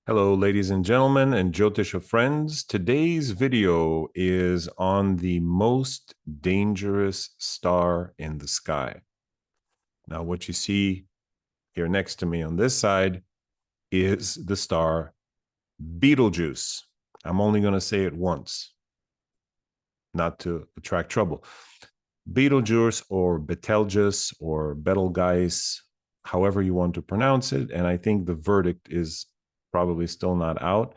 Hello, ladies and gentlemen, and Jyotisha friends. Today's video is on the most dangerous star in the sky. Now, what you see here next to me on this side is the star Betelgeuse. I'm only going to say it once, not to attract trouble. Betelgeuse or Betelgeuse or Betelgeuse, however you want to pronounce it, and I think the verdict is probably still not out,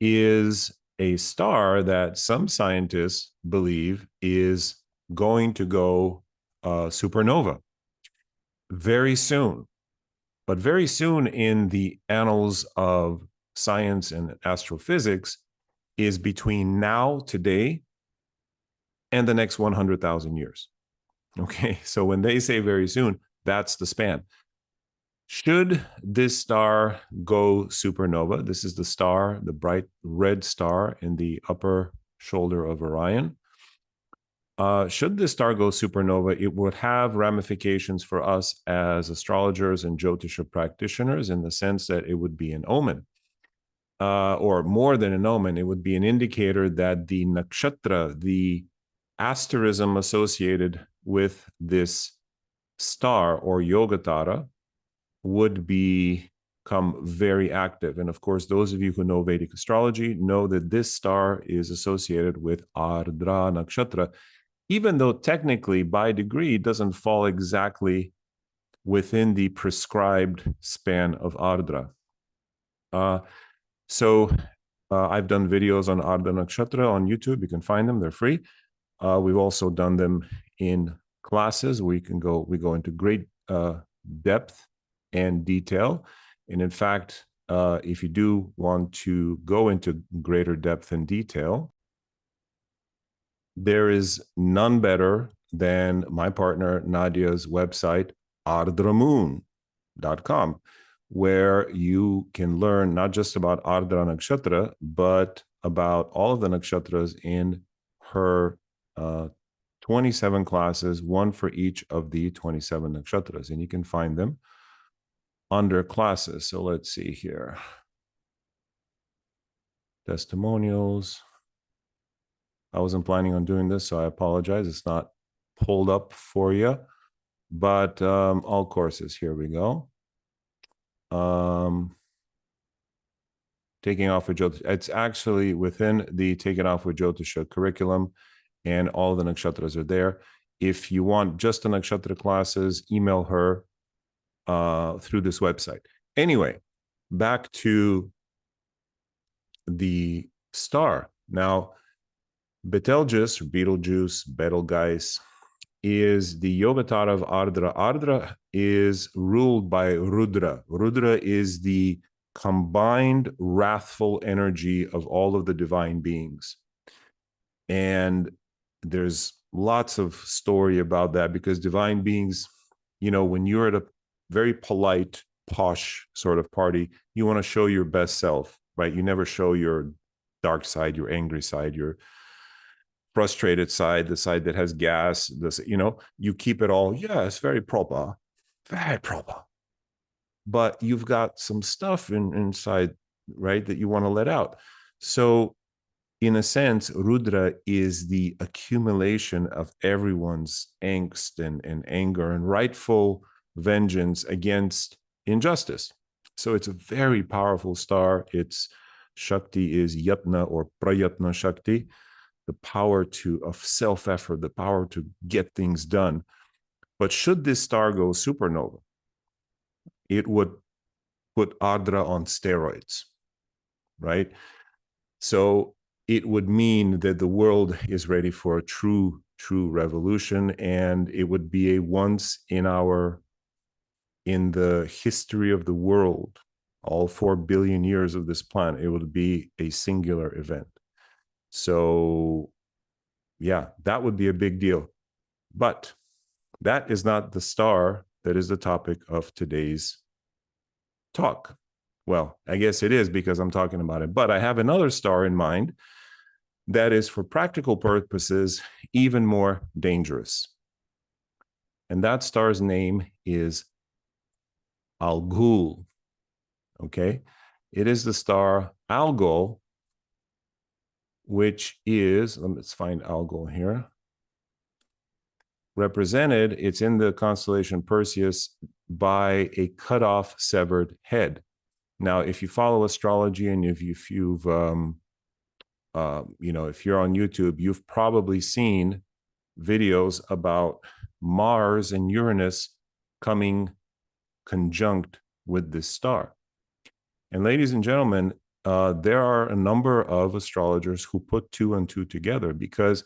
is a star that some scientists believe is going to go supernova very soon. But very soon in the annals of science and astrophysics is between now, today, and the next 100,000 years. Okay, so when they say very soon, that's the span. Should this star go supernova, this is the star, the bright red star in the upper shoulder of Orion. Should this star go supernova, it would have ramifications for us as astrologers and Jyotisha practitioners in the sense that it would be an omen. Or more than an omen, it would be an indicator that the nakshatra, the asterism associated with this star or yogatara, would become very active. And of course, those of you who know Vedic astrology know that this star is associated with Ardra nakshatra, even though technically by degree it doesn't fall exactly within the prescribed span of Ardra. So I've done videos on Ardra nakshatra on YouTube. You can find them, they're free. We've also done them in classes. We go into great depth and detail. And in fact, if you do want to go into greater depth and detail, there is none better than my partner Nadia's website, ardramoon.com, where you can learn not just about Ardra Nakshatra, but about all of the nakshatras in her 27 classes, one for each of the 27 nakshatras. And you can find them under classes. So let's see here. Testimonials. I wasn't planning on doing this, so I apologize. It's not pulled up for you, but all courses, here we go. Taking off with Jyotisha. It's actually within the Taking Off with Jyotisha curriculum, and all the nakshatras are there. If you want just the nakshatra classes, email her through this website. Anyway, back to the star. Now, Betelgeuse, Betelgeuse, is the yogatara of Ardra. Ardra is ruled by Rudra. Rudra is the combined wrathful energy of all of the divine beings. And there's lots of story about that because divine beings, you know, when you're at a very polite, posh sort of party, you want to show your best self, right? You never show your dark side, your angry side, your frustrated side, the side that has gas, this, you know, you keep it all, yeah, it's very proper, very proper. But you've got some stuff inside, right, that you want to let out. So in a sense, Rudra is the accumulation of everyone's angst and anger and rightful vengeance against injustice. So it's a very powerful star. Its Shakti is Yatna or Prayatna Shakti, the power of self-effort, the power to get things done. But should this star go supernova, it would put Ardra on steroids, right? So it would mean that the world is ready for a true revolution, and it would be a once in the history of the world, all 4 billion years of this planet, it would be a singular event. So yeah, that would be a big deal. But that is not the star that is the topic of today's talk. Well, I guess it is because I'm talking about it, but I have another star in mind that is, for practical purposes, even more dangerous. And that star's name is Algol. Okay. It is the star Algol, which is, let's find Algol here. Represented, it's in the constellation Perseus by a cut off, severed head. Now, if you follow astrology and if you've if you're on YouTube, you've probably seen videos about Mars and Uranus coming conjunct with this star. And ladies and gentlemen, there are a number of astrologers who put two and two together, because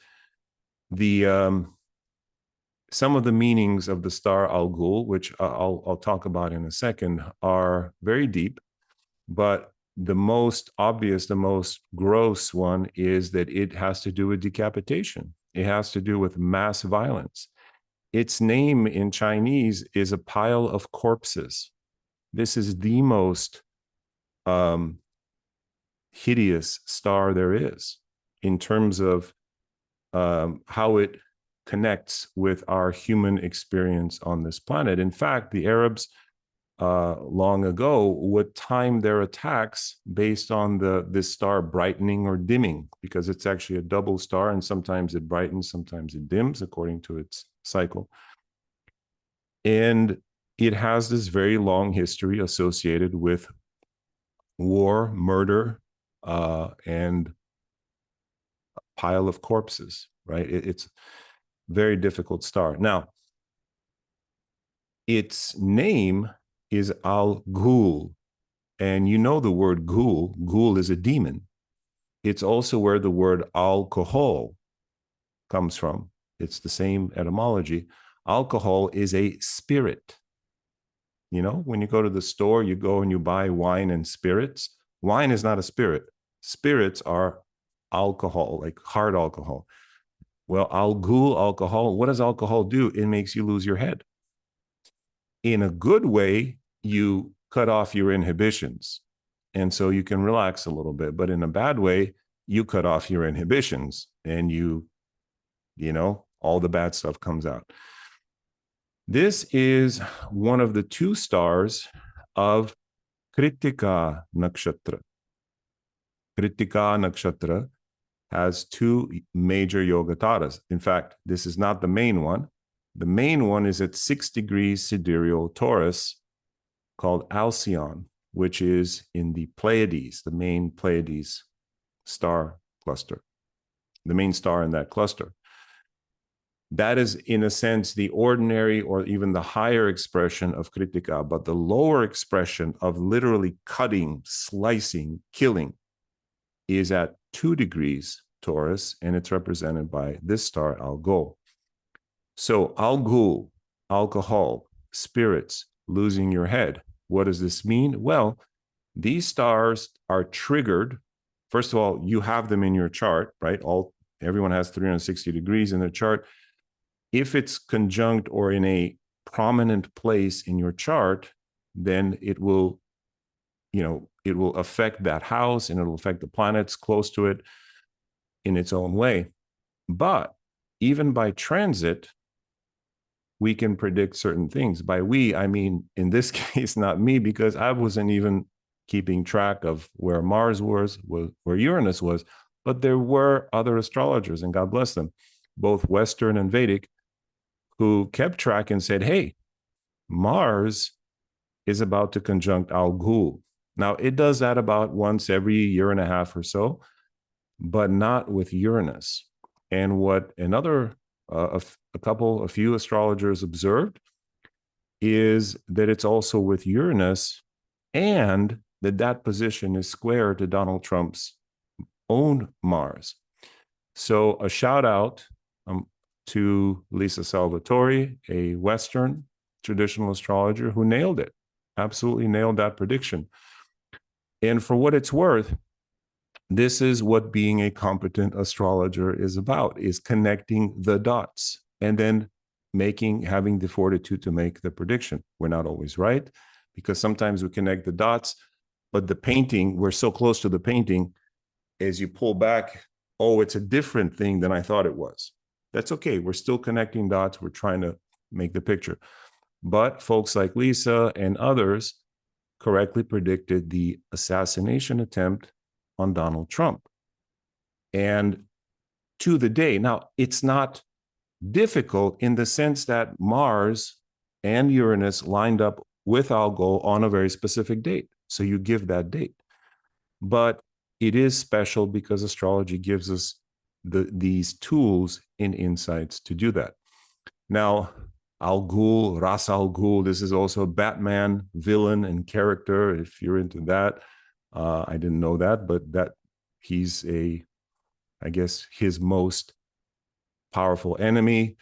the some of the meanings of the star Algol, which I'll talk about in a second, are very deep. But the most obvious, the most gross one is that it has to do with decapitation. It has to do with mass violence. Its name in Chinese is a pile of corpses. This is the most hideous star there is in terms of how it connects with our human experience on this planet. In fact, the Arabs long ago would time their attacks based on this star brightening or dimming, because it's actually a double star, and sometimes it brightens, sometimes it dims according to its cycle. And it has this very long history associated with war, murder, and a pile of corpses, right? It's a very difficult star. Now, its name is Al-Ghul. And you know the word ghoul. Ghoul is a demon. It's also where the word alcohol comes from. It's the same etymology. Alcohol is a spirit. You know, when you go to the store, you go and you buy wine and spirits. Wine is not a spirit. Spirits are alcohol, like hard alcohol. Well, Al-Ghul, alcohol, what does alcohol do? It makes you lose your head. In a good way, you cut off your inhibitions, and so you can relax a little bit. But in a bad way, you cut off your inhibitions, and all the bad stuff comes out. This is one of the two stars of Kritika Nakshatra. Kritika Nakshatra has two major yogataras. In fact, this is not the main one. The main one is at 6 degrees sidereal Taurus, called Alcyon, which is in the Pleiades, the main Pleiades star cluster, the main star in that cluster. That is, in a sense, the ordinary or even the higher expression of Kritika, but the lower expression of literally cutting, slicing, killing is at 2 degrees Taurus, and it's represented by this star, Algol. So Algol, alcohol, spirits, losing your head. What does this mean? Well, these stars are triggered. First of all, you have them in your chart, right? Everyone has 360 degrees in their chart. If it's conjunct or in a prominent place in your chart, then it will affect that house, and it'll affect the planets close to it in its own way. But even by transit, we can predict certain things. By we, I mean, in this case, not me, because I wasn't even keeping track of where Mars was, where Uranus was, but there were other astrologers, and God bless them, both Western and Vedic, who kept track and said, hey, Mars is about to conjunct Algol. Now, it does that about once every year and a half or so, but not with Uranus. And what a few astrologers observed is that it's also with Uranus, and that position is square to Donald Trump's own Mars. So a shout out to Lisa Salvatore, a Western traditional astrologer who nailed it, absolutely nailed that prediction. And for what it's worth, this is what being a competent astrologer is about, is connecting the dots and then having the fortitude to make the prediction. We're not always right, because sometimes we connect the dots, but the painting, we're so close to the painting, as you pull back, oh, it's a different thing than I thought it was. That's okay. We're still connecting dots. We're trying to make the picture. But folks like Lisa and others correctly predicted the assassination attempt on Donald Trump. And to the day, now it's not difficult in the sense that Mars and Uranus lined up with Algol on a very specific date. So you give that date. But it is special because astrology gives us these tools and insights to do that. Now, Algol, Ras Algol, this is also a Batman villain and character, if you're into that. I didn't know that, but that he's I guess, his most powerful enemy.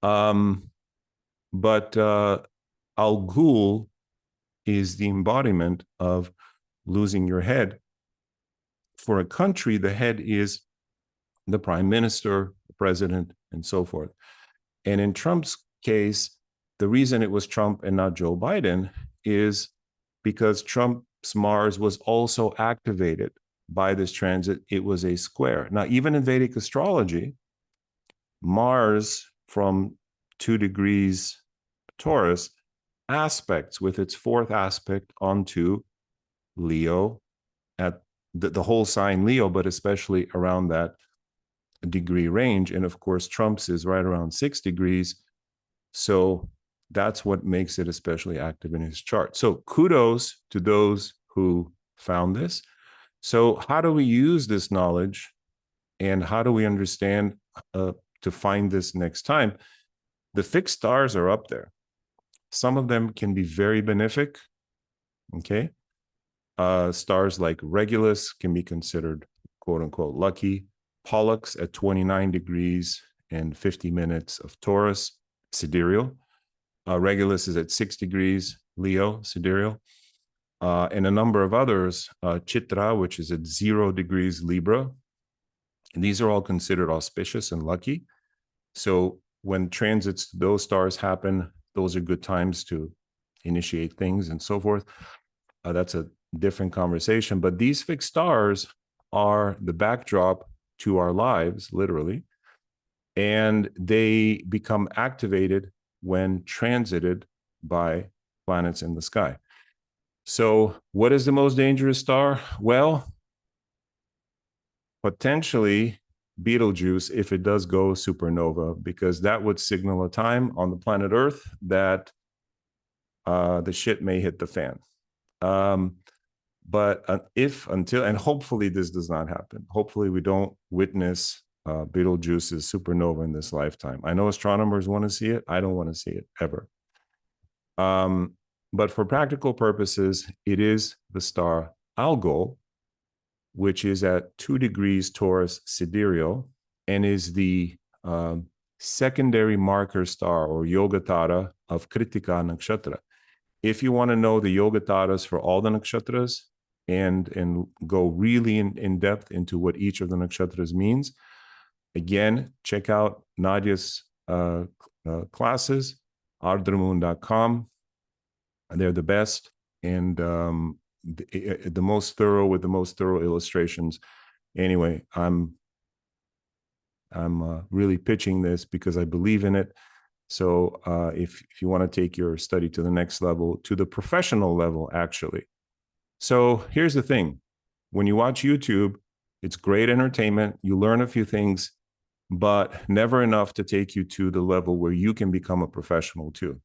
But Algol is the embodiment of losing your head. For a country, the head is the prime minister, the president, and so forth. And in Trump's case, the reason it was Trump and not Joe Biden is because Trump's Mars was also activated by this transit. It was a square. Now, even in Vedic astrology, Mars from 2 degrees Taurus aspects with its 4th aspect onto Leo, at the whole sign Leo, but especially around that degree range. And of course, Trump's is right around 6 degrees. So that's what makes it especially active in his chart. So kudos to those who found this. So how do we use this knowledge, and how do we understand to find this next time? The fixed stars are up there. Some of them can be very benefic. Okay. Stars like Regulus can be considered quote unquote lucky. Pollux at 29 degrees and 50 minutes of Taurus, sidereal. Regulus is at 6 degrees, Leo, sidereal. And a number of others, Chitra, which is at 0 degrees, Libra. And these are all considered auspicious and lucky. So when transits to those stars happen, those are good times to initiate things and so forth. That's a different conversation. But these fixed stars are the backdrop to our lives, literally. And they become activated when transited by planets in the sky. So what is the most dangerous star? Well, potentially Betelgeuse, if it does go supernova, because that would signal a time on the planet Earth that the shit may hit the fan. But and hopefully this does not happen. Hopefully we don't witness Betelgeuse's supernova in this lifetime. I know astronomers want to see it. I don't want to see it ever. But for practical purposes, it is the star Algol, which is at 2 degrees Taurus sidereal and is the secondary marker star or Yogatara of Kritika Nakshatra. If you want to know the Yogataras for all the nakshatras and go really in depth into what each of the nakshatras means, again, check out Nadia's classes, ardramoon.com. They're the best and the most thorough, with the most thorough illustrations. Anyway, I'm really pitching this because I believe in it. So if you want to take your study to the next level, to the professional level, actually. So here's the thing. When you watch YouTube, it's great entertainment. You learn a few things, but never enough to take you to the level where you can become a professional too.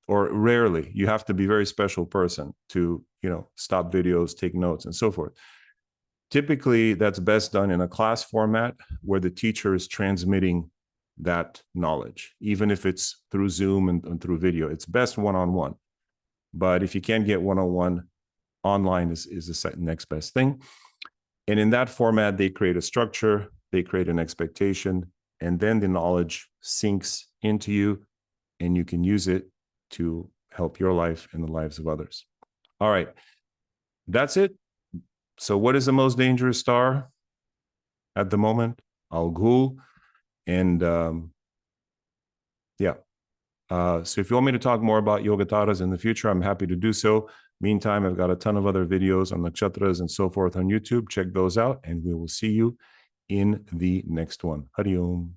Or rarely. You have to be a very special person to, stop videos, take notes, and so forth. Typically, that's best done in a class format where the teacher is transmitting that knowledge, even if it's through Zoom and through video. It's best one-on-one. But if you can't get one-on-one, online is the next best thing. And in that format, they create a structure, they create an expectation, and then the knowledge sinks into you, and you can use it to help your life and the lives of others. All right, that's it. So what is the most dangerous star at the moment? Algol. And so if you want me to talk more about Yogataras in the future, I'm happy to do so. Meantime, I've got a ton of other videos on nakshatras and so forth on YouTube. Check those out, and we will see you in the next one. Hari Om.